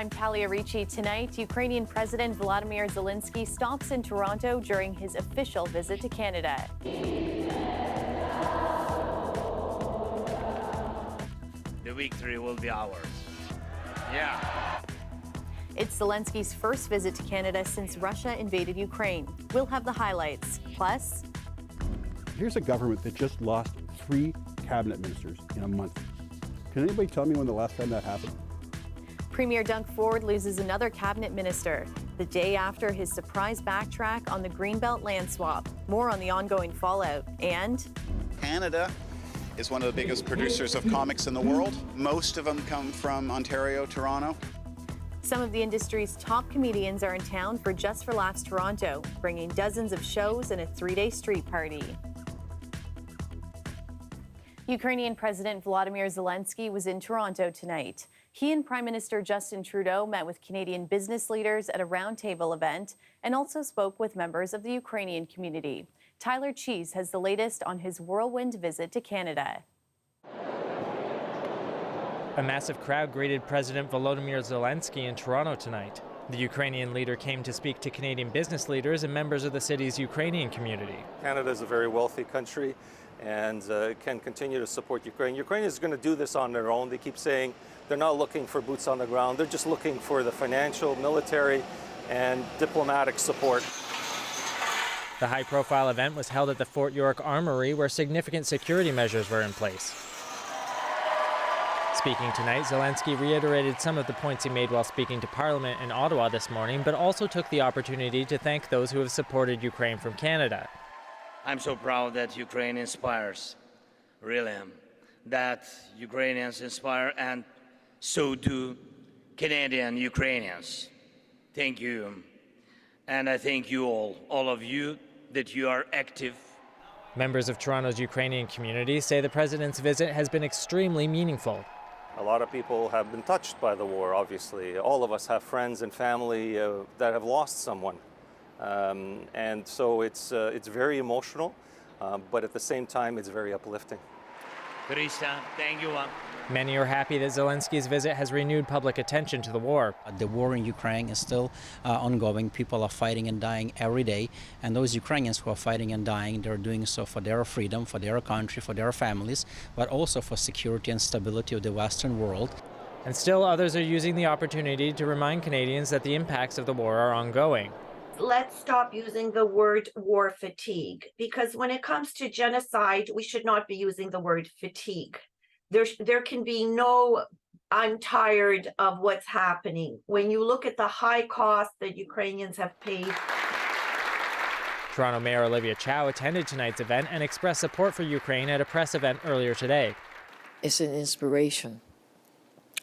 I'm Talia Ricci. Tonight, Ukrainian President Volodymyr Zelensky stops in Toronto during his official visit to Canada. The victory will be ours. Yeah. It's Zelensky's first visit to Canada since Russia invaded Ukraine. We'll have the highlights. Plus, here's a government that just lost 3 cabinet ministers in a month. Can anybody tell me when the last time that happened? Premier Doug Ford loses another cabinet minister the day after his surprise backtrack on the Greenbelt land swap. More on the ongoing fallout. And Canada is one of the biggest producers of comics in the world. Most of them come from Ontario, Toronto. Some of the industry's top comedians are in town for Just for Laughs Toronto, bringing dozens of shows and a 3-day street party. Ukrainian President Volodymyr Zelensky was in Toronto tonight. He and Prime Minister Justin Trudeau met with Canadian business leaders at a roundtable event and also spoke with members of the Ukrainian community. Tyler Cheese has the latest on his whirlwind visit to Canada. A massive crowd greeted President Volodymyr Zelensky in Toronto tonight. The Ukrainian leader came to speak to Canadian business leaders and members of the city's Ukrainian community. Canada is a very wealthy country and can continue to support Ukraine. Ukraine is going to do this on their own. They keep saying they're not looking for boots on the ground. They're just looking for the financial, military, and diplomatic support. The high-profile event was held at the Fort York Armory, where significant security measures were in place. Speaking tonight, Zelensky reiterated some of the points he made while speaking to Parliament in Ottawa this morning, but also took the opportunity to thank those who have supported Ukraine from Canada. I'm so proud that Ukraine inspires, really am. That Ukrainians inspire, and so do Canadian Ukrainians. Thank you. And I thank you all of you, that you are active. Members of Toronto's Ukrainian community say the president's visit has been extremely meaningful. A lot of people have been touched by the war, obviously. All of us have friends and family that have lost someone. And so it's very emotional, but at the same time, it's very uplifting. Krista, thank you. Many are happy that Zelensky's visit has renewed public attention to the war. The war in Ukraine is still ongoing. People are fighting and dying every day. And those Ukrainians who are fighting and dying, they're doing so for their freedom, for their country, for their families, but also for security and stability of the Western world. And still others are using the opportunity to remind Canadians that the impacts of the war are ongoing. Let's stop using the word war fatigue, because when it comes to genocide, we should not be using the word fatigue. There can be no, I'm tired of what's happening. When you look at the high cost that Ukrainians have paid. Toronto Mayor Olivia Chow attended tonight's event and expressed support for Ukraine at a press event earlier today. It's an inspiration.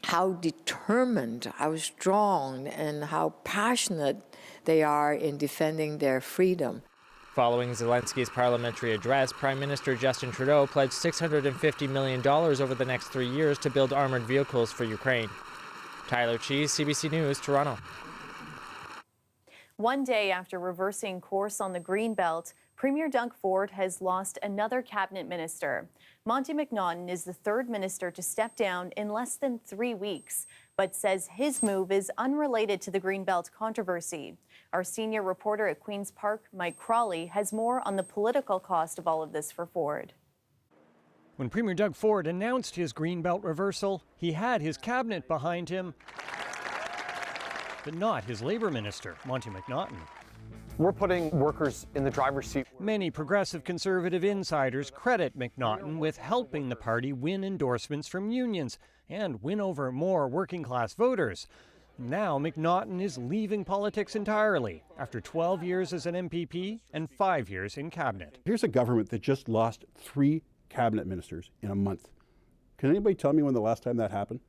How determined, how strong, and how passionate they are in defending their freedom. Following Zelensky's parliamentary address, Prime Minister Justin Trudeau pledged $650 million over the next 3 years to build armored vehicles for Ukraine. Tyler Cheese, CBC News, Toronto. One day after reversing course on the Greenbelt, Premier Doug Ford has lost another cabinet minister. Monty McNaughton is the third minister to step down in less than 3 weeks, but says his move is unrelated to the Greenbelt controversy. Our senior reporter at Queen's Park, Mike Crawley, has more on the political cost of all of this for Ford. When Premier Doug Ford announced his Greenbelt reversal, he had his cabinet behind him, but not his Labour minister, Monty McNaughton. We're putting workers in the driver's seat. Many progressive conservative insiders credit McNaughton with helping the party win endorsements from unions and win over more working-class voters. Now McNaughton is leaving politics entirely after 12 years as an MPP and 5 years in cabinet. Here's a government that just lost 3 cabinet ministers in a month. Can anybody tell me when the last time that happened?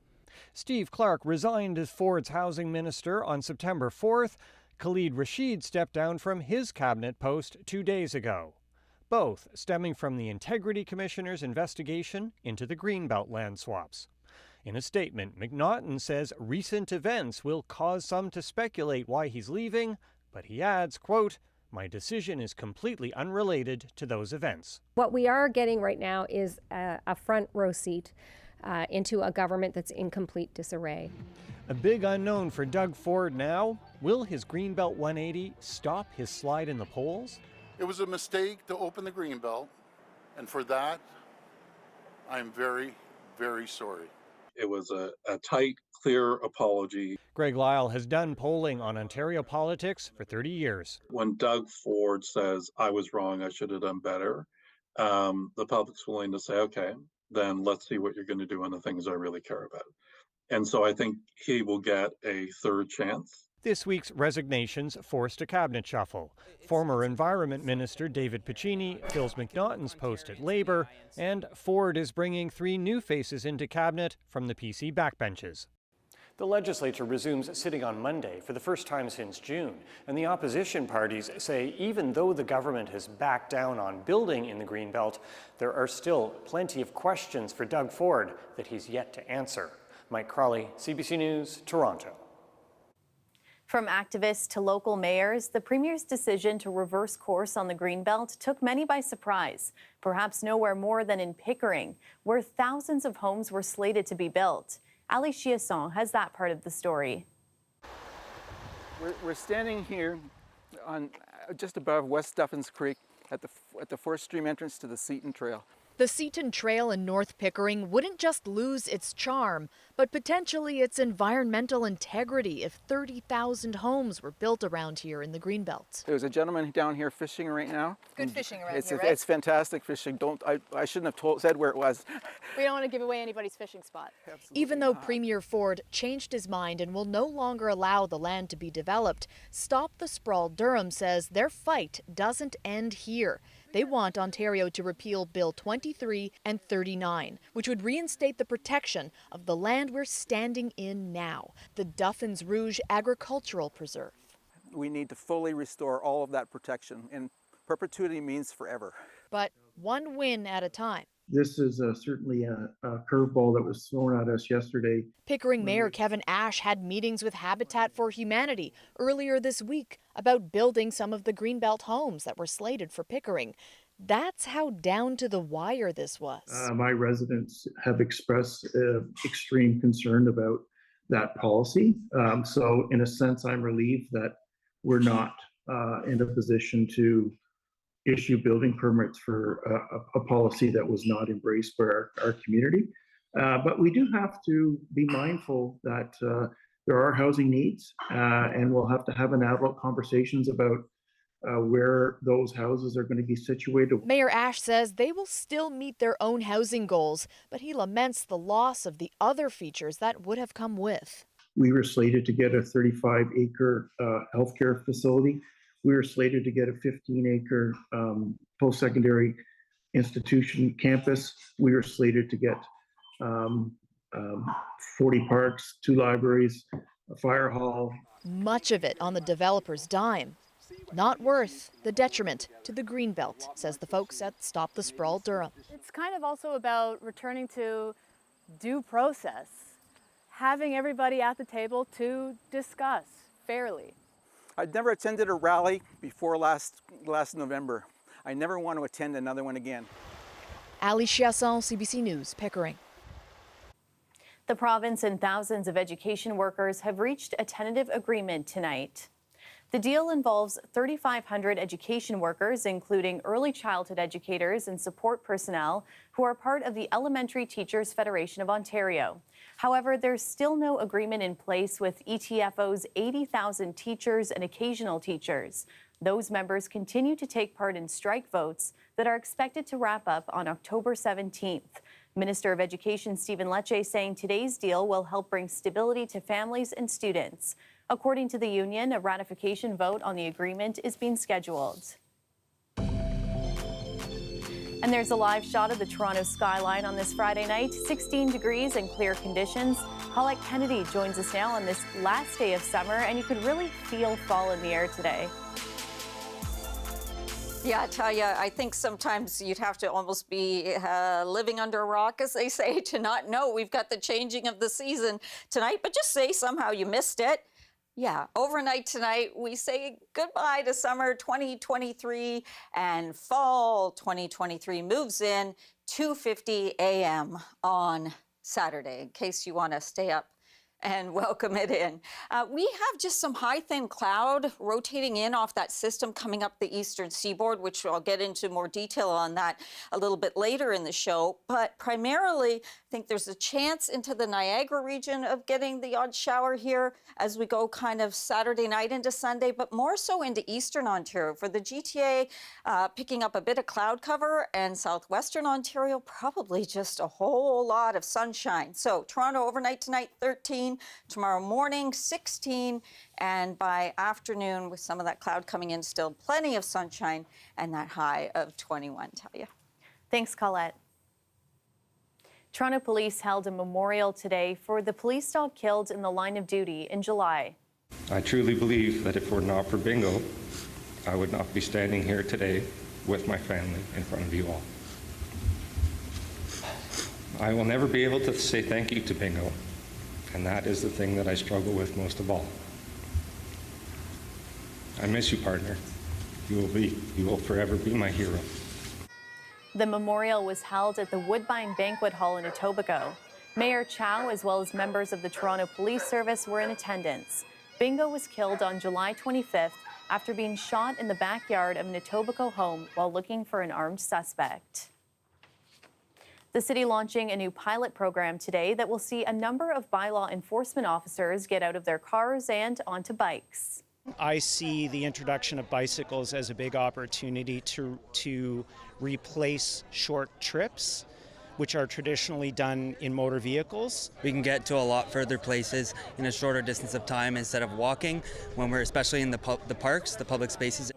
Steve Clark resigned as Ford's housing minister on September 4th. Khalid Rashid stepped down from his cabinet post 2 days ago, both stemming from the Integrity Commissioner's investigation into the Greenbelt land swaps. In a statement, McNaughton says recent events will cause some to speculate why he's leaving, but he adds, quote, "My decision is completely unrelated to those events." What we are getting right now is a front row seat into a government that's in complete disarray. A big unknown for Doug Ford now. Will his Greenbelt 180 stop his slide in the polls? It was a mistake to open the Greenbelt, and for that, I'm very, very sorry. It was a tight, clear apology. Greg Lyle has done polling on Ontario politics for 30 years. When Doug Ford says, I was wrong, I should have done better, the public's willing to say, okay, then let's see what you're going to do on the things I really care about. And so I think he will get a third chance. This week's resignations forced a cabinet shuffle. Former Environment Minister David Piccini fills McNaughton's post at Labour, and Ford is bringing 3 new faces into cabinet from the PC backbenches. The legislature resumes sitting on Monday for the first time since June, and the opposition parties say even though the government has backed down on building in the Greenbelt, there are still plenty of questions for Doug Ford that he's yet to answer. Mike Crawley, CBC News, Toronto. From activists to local mayors, the Premier's decision to reverse course on the Greenbelt took many by surprise, perhaps nowhere more than in Pickering, where thousands of homes were slated to be built. Ali Chiasson has that part of the story. We're standing here on just above West Duffins Creek at the Fourth Stream entrance to the Seton Trail. The Seton Trail in North Pickering wouldn't just lose its charm, but potentially its environmental integrity if 30,000 homes were built around here in the Greenbelt. There's a gentleman down here fishing right now. Good fishing around here, right? It's fantastic fishing. I shouldn't have said where it was. We don't want to give away anybody's fishing spot. Absolutely Even though Premier Ford changed his mind and will no longer allow the land to be developed, Stop the Sprawl Durham says their fight doesn't end here. They want Ontario to repeal Bill 23 and 39, which would reinstate the protection of the land we're standing in now, the Duffins Rouge Agricultural Preserve. We need to fully restore all of that protection, and perpetuity means forever. But one win at a time. This is certainly a curveball that was thrown at us yesterday. Pickering Mayor Kevin Ash had meetings with Habitat for Humanity earlier this week about building some of the Greenbelt homes that were slated for Pickering. That's how down to the wire this was. My residents have expressed extreme concern about that policy. So in a sense, I'm relieved that we're not in a position to issue building permits for a policy that was not embraced by our community. But we do have to be mindful that there are housing needs, and we'll have to have an adult conversations about where those houses are going to be situated. Mayor Ash says they will still meet their own housing goals, but he laments the loss of the other features that would have come with. We were slated to get a 35-acre healthcare facility. We were slated to get a 15-acre post-secondary institution campus. We were slated to get 40 parks, 2 libraries, a fire hall. Much of it on the developer's dime. Not worth the detriment to the Greenbelt, says the folks at Stop the Sprawl Durham. It's kind of also about returning to due process, having everybody at the table to discuss fairly. I'd never attended a rally before last November. I never want to attend another one again. Ali Chiasson, CBC News, Pickering. The province and thousands of education workers have reached a tentative agreement tonight. The deal involves 3,500 education workers, including early childhood educators and support personnel, who are part of the Elementary Teachers Federation of Ontario. However, there's still no agreement in place with ETFO's 80,000 teachers and occasional teachers. Those members continue to take part in strike votes that are expected to wrap up on October 17th. Minister of Education Stephen Lecce saying today's deal will help bring stability to families and students. According to the union, a ratification vote on the agreement is being scheduled. And there's a live shot of the Toronto skyline on this Friday night. 16 degrees and clear conditions. Paulette Kennedy joins us now on this last day of summer, and you could really feel fall in the air today. Yeah, I tell you, I think sometimes you'd have to almost be living under a rock, as they say, to not know we've got the changing of the season tonight. But just say somehow you missed it. Yeah, overnight tonight, we say goodbye to summer 2023 and fall 2023 moves in 2:50 a.m. on Saturday, in case you want to stay up and welcome it in. We have just some high thin cloud rotating in off that system coming up the eastern seaboard, which I'll get into more detail on that a little bit later in the show. But primarily, I think there's a chance into the Niagara region of getting the odd shower here as we go kind of Saturday night into Sunday, but more so into eastern Ontario. For the GTA, picking up a bit of cloud cover, and southwestern Ontario, probably just a whole lot of sunshine. So Toronto overnight tonight, 13. Tomorrow morning, 16, and by afternoon, with some of that cloud coming in, still plenty of sunshine and that high of 21, tell you. Thanks, Colette. Toronto police held a memorial today for the police dog killed in the line of duty in July. I truly believe that if it were not for Bingo, I would not be standing here today with my family in front of you all. I will never be able to say thank you to Bingo. And that is the thing that I struggle with most of all. I miss you, partner. You will forever be my hero. The memorial was held at the Woodbine Banquet Hall in Etobicoke. Mayor Chow, as well as members of the Toronto Police Service, were in attendance. Bingo was killed on July 25th after being shot in the backyard of an Etobicoke home while looking for an armed suspect. The city launching a new pilot program today that will see a number of bylaw enforcement officers get out of their cars and onto bikes. I see the introduction of bicycles as a big opportunity to replace short trips, which are traditionally done in motor vehicles. We can get to a lot further places in a shorter distance of time instead of walking when we're especially in the parks, the public spaces.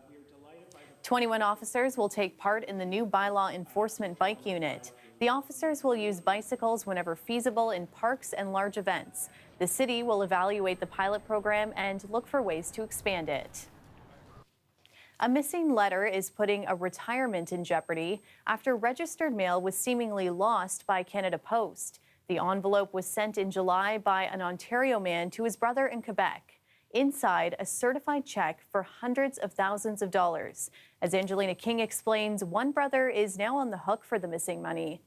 21 officers will take part in the new bylaw enforcement bike unit. The officers will use bicycles whenever feasible in parks and large events. The city will evaluate the pilot program and look for ways to expand it. A missing letter is putting a retirement in jeopardy after registered mail was seemingly lost by Canada Post. The envelope was sent in July by an Ontario man to his brother in Quebec. Inside, a certified check for hundreds of thousands of dollars. As Angelina King explains, one brother is now on the hook for the missing money.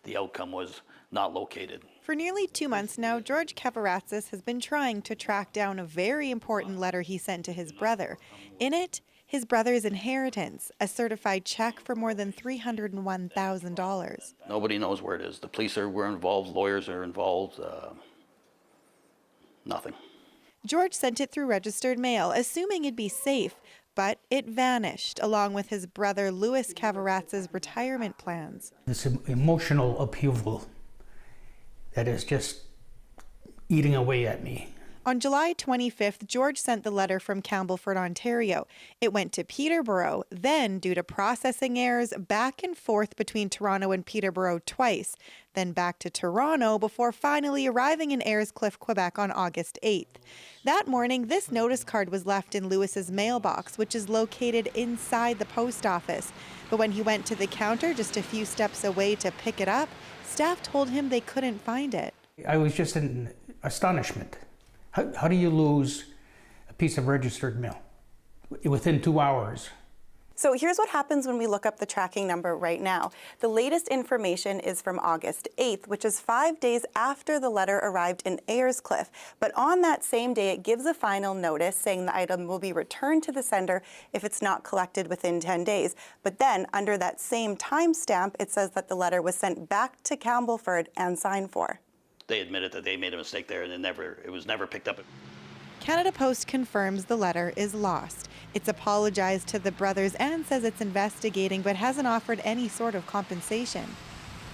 The outcome was not located. For nearly 2 months now, George Kavaratsis has been trying to track down a very important letter he sent to his brother. In it, his brother's inheritance, a certified check for more than $301,000. Nobody knows where it is. The police were involved, lawyers are involved, nothing. George sent it through registered mail, assuming it'd be safe, but it vanished, along with his brother Louis Kavaratz's retirement plans. This emotional upheaval that is just eating away at me. On July 25th, George sent the letter from Campbellford, Ontario. It went to Peterborough, then, due to processing errors, back and forth between Toronto and Peterborough twice, then back to Toronto before finally arriving in Ayrscliffe, Quebec on August 8th. That morning, this notice card was left in Lewis's mailbox, which is located inside the post office. But when he went to the counter just a few steps away to pick it up, staff told him they couldn't find it. I was just in astonishment. How do you lose a piece of registered mail within 2 hours? So here's what happens when we look up the tracking number right now. The latest information is from August 8th, which is 5 days after the letter arrived in Ayrscliffe. But on that same day, it gives a final notice saying the item will be returned to the sender if it's not collected within 10 days. But then under that same timestamp, it says that the letter was sent back to Campbellford and signed for. They admitted that they made a mistake there and it was never picked up. Canada Post confirms the letter is lost. It's apologized to the brothers and says it's investigating but hasn't offered any sort of compensation.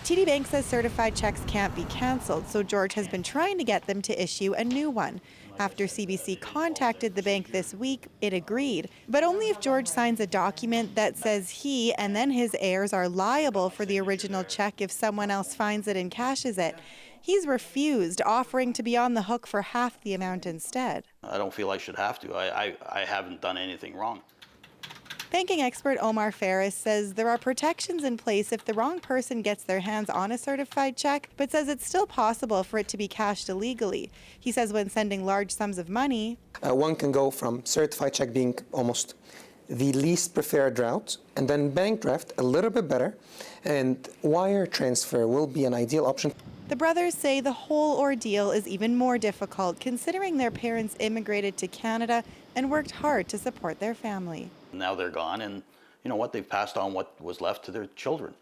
TD Bank says certified checks can't be canceled, so George has been trying to get them to issue a new one. After CBC contacted the bank this week, it agreed, but only if George signs a document that says he and then his heirs are liable for the original check if someone else finds it and cashes it. He's refused, offering to be on the hook for half the amount instead. I don't feel I should have to. I haven't done anything wrong. Banking expert Omar Ferris says there are protections in place if the wrong person gets their hands on a certified check, but says it's still possible for it to be cashed illegally. He says when sending large sums of money, one can go from certified check being almost the least preferred route, and then bank draft a little bit better, and wire transfer will be an ideal option. The brothers say the whole ordeal is even more difficult considering their parents immigrated to Canada and worked hard to support their family. Now they're gone, and you know what? They've passed on what was left to their children.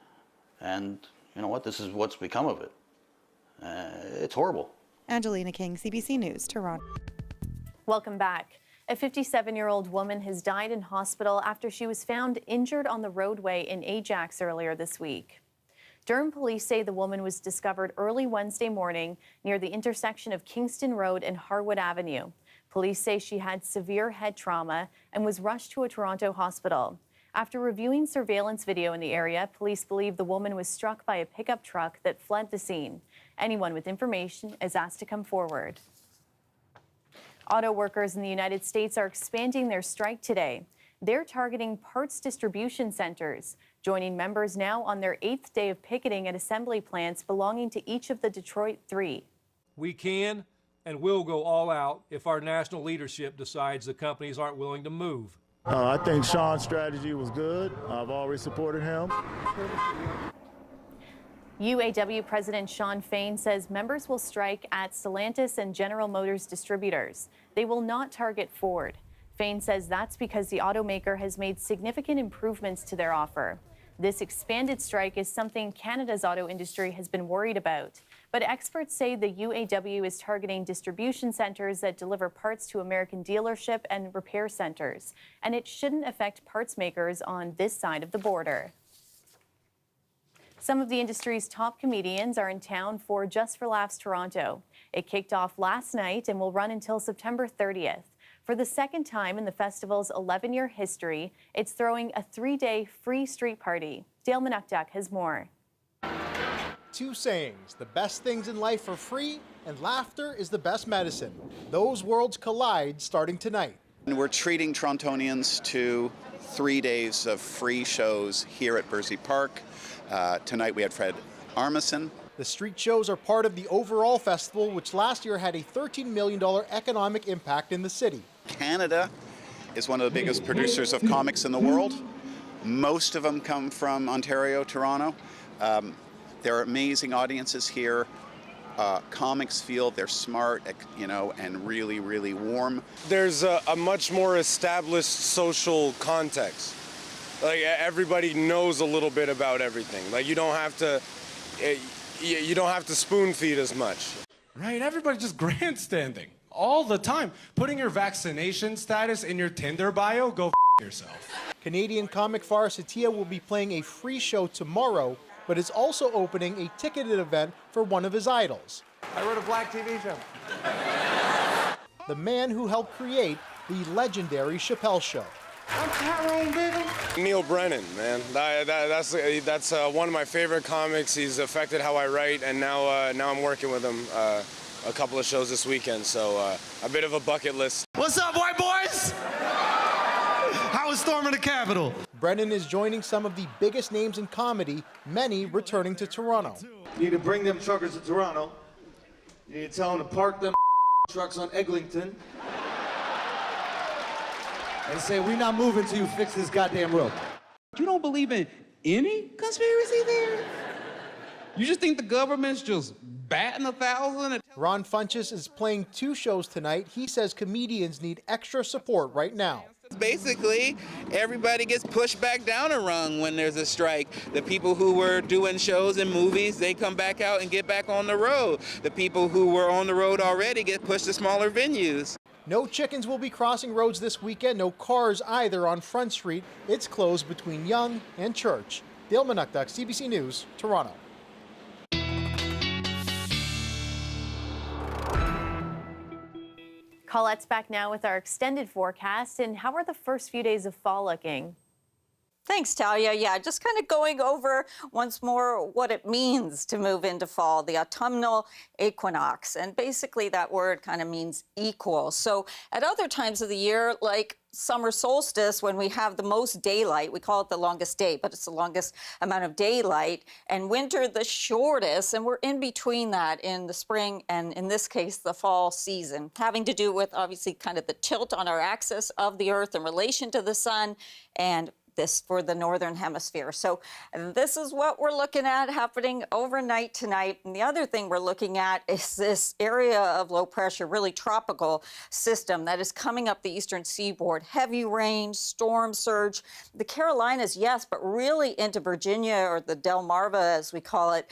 And you know what? This is what's become of it. It's horrible. Angelina King, CBC News, Toronto. Welcome back. A 57-year-old woman has died in hospital after she was found injured on the roadway in Ajax earlier this week. Durham police say the woman was discovered early Wednesday morning near the intersection of Kingston Road and Harwood Avenue. Police say she had severe head trauma and was rushed to a Toronto hospital. After reviewing surveillance video in the area, police believe the woman was struck by a pickup truck that fled the scene. Anyone with information is asked to come forward. Auto workers in the United States are expanding their strike today. They're targeting parts distribution centers, joining members now on their 8th day of picketing at assembly plants belonging to each of the Detroit 3. We can and will go all out if our national leadership decides the companies aren't willing to move. I think Sean's strategy was good. I've always supported him. UAW President Shawn Fain says members will strike at Stellantis and General Motors distributors. They will not target Ford. Fain says that's because the automaker has made significant improvements to their offer. This expanded strike is something Canada's auto industry has been worried about. But experts say the UAW is targeting distribution centers that deliver parts to American dealership and repair centers, and it shouldn't affect parts makers on this side of the border. Some of the industry's top comedians are in town for Just for Laughs Toronto. It kicked off last night and will run until September 30th. For the second time in the festival's 11-year history, it's throwing a 3-day free street party. Dale Manukduk has more. Two sayings: the best things in life are free, and laughter is the best medicine. Those worlds collide starting tonight. And we're treating Torontonians to 3 days of free shows here at Bursey Park. Tonight we had Fred Armisen. The street shows are part of the overall festival, which last year had a $13 million economic impact in the city. Canada is one of the biggest producers of comics in the world. Most of them come from Ontario, Toronto. There are amazing audiences here. Comics feel they're smart, and really, really warm. There's a much more established social context. Like everybody knows a little bit about everything. Like you don't have to spoon feed as much. Right? Everybody's just grandstanding all the time. Putting your vaccination status in your Tinder bio, go yourself. Canadian comic Fara Satia will be playing a free show tomorrow, but is also opening a ticketed event for one of his idols. I wrote a black TV show. The man who helped create the legendary Chappelle Show. I'm Tyrone Biggum. Neil Brennan, man. That's one of my favorite comics. He's affected how I write, and now I'm working with him a couple of shows this weekend, so a bit of a bucket list. What's up, white boys? How is storming the Capitol? Brennan is joining some of the biggest names in comedy, many returning to Toronto. You need to bring them truckers to Toronto. You need to tell them to park them trucks on Eglinton. And say, we're not moving till you fix this goddamn road. You don't believe in any conspiracy theory? You just think the government's just batting 1,000? Ron Funches is playing 2 shows tonight. He says comedians need extra support right now. Basically, everybody gets pushed back down a rung when there's a strike. The people who were doing shows and movies, they come back out and get back on the road. The people who were on the road already get pushed to smaller venues. No chickens will be crossing roads this weekend, no cars either on Front Street. It's closed between Yonge and Church. Dale Manukduk, CBC News, Toronto. Colette's back now with our extended forecast. And how are the first few days of fall looking? Thanks, Talia. Yeah, just kind of going over once more what it means to move into fall, the autumnal equinox. And basically that word kind of means equal. So at other times of the year, like summer solstice, when we have the most daylight, we call it the longest day, but it's the longest amount of daylight, and winter the shortest, and we're in between that in the spring and in this case the fall season, having to do with obviously kind of the tilt on our axis of the earth in relation to the sun and this for the Northern Hemisphere. So this is what we're looking at happening overnight tonight. And the other thing we're looking at is this area of low pressure, really tropical system that is coming up the eastern seaboard. Heavy rain, storm surge. The Carolinas, yes, but really into Virginia, or the Delmarva as we call it.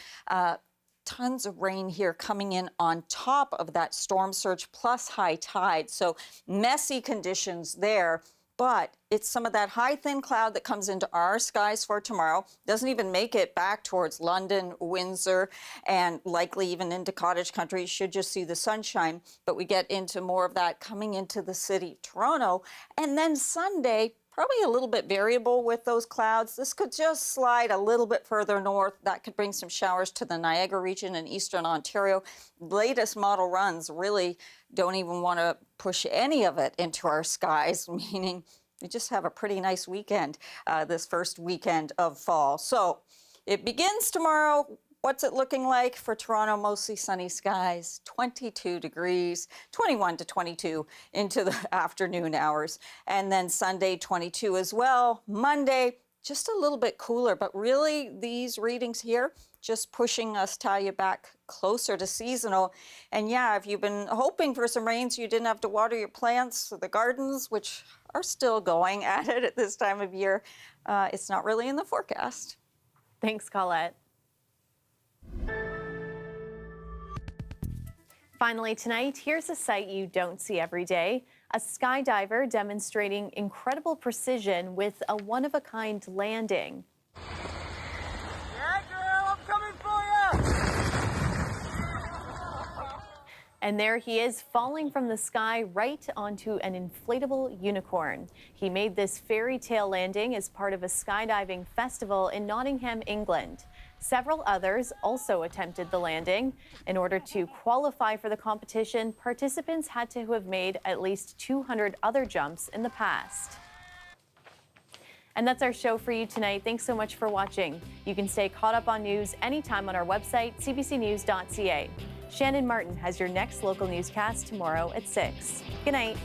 Tons of rain here coming in on top of that storm surge plus high tide. So messy conditions there. But it's some of that high thin cloud that comes into our skies for tomorrow. Doesn't even make it back towards London, Windsor, and likely even into cottage country. Should just see the sunshine. But we get into more of that coming into the city, Toronto. And then Sunday, probably a little bit variable with those clouds. This could just slide a little bit further north. That could bring some showers to the Niagara region in eastern Ontario. Latest model runs really don't even want to push any of it into our skies, meaning we just have a pretty nice weekend, this first weekend of fall. So it begins tomorrow. What's it looking like for Toronto? Mostly sunny skies, 22 degrees, 21 to 22 into the afternoon hours. And then Sunday, 22 as well. Monday, just a little bit cooler, but really these readings here just pushing us, Talia, back closer to seasonal. And yeah, if you've been hoping for some rain so you didn't have to water your plants or the gardens, which are still going at it at this time of year, it's not really in the forecast. Thanks, Colette. Finally tonight, here's a sight you don't see every day. A skydiver demonstrating incredible precision with a one-of-a-kind landing. Yeah, girl, I'm coming for you! And there he is, falling from the sky right onto an inflatable unicorn. He made this fairy tale landing as part of a skydiving festival in Nottingham, England. Several others also attempted the landing. In order to qualify for the competition, participants had to have made at least 200 other jumps in the past. And that's our show for you tonight. Thanks so much for watching. You can stay caught up on news anytime on our website, cbcnews.ca. Shannon Martin has your next local newscast tomorrow at 6. Good night.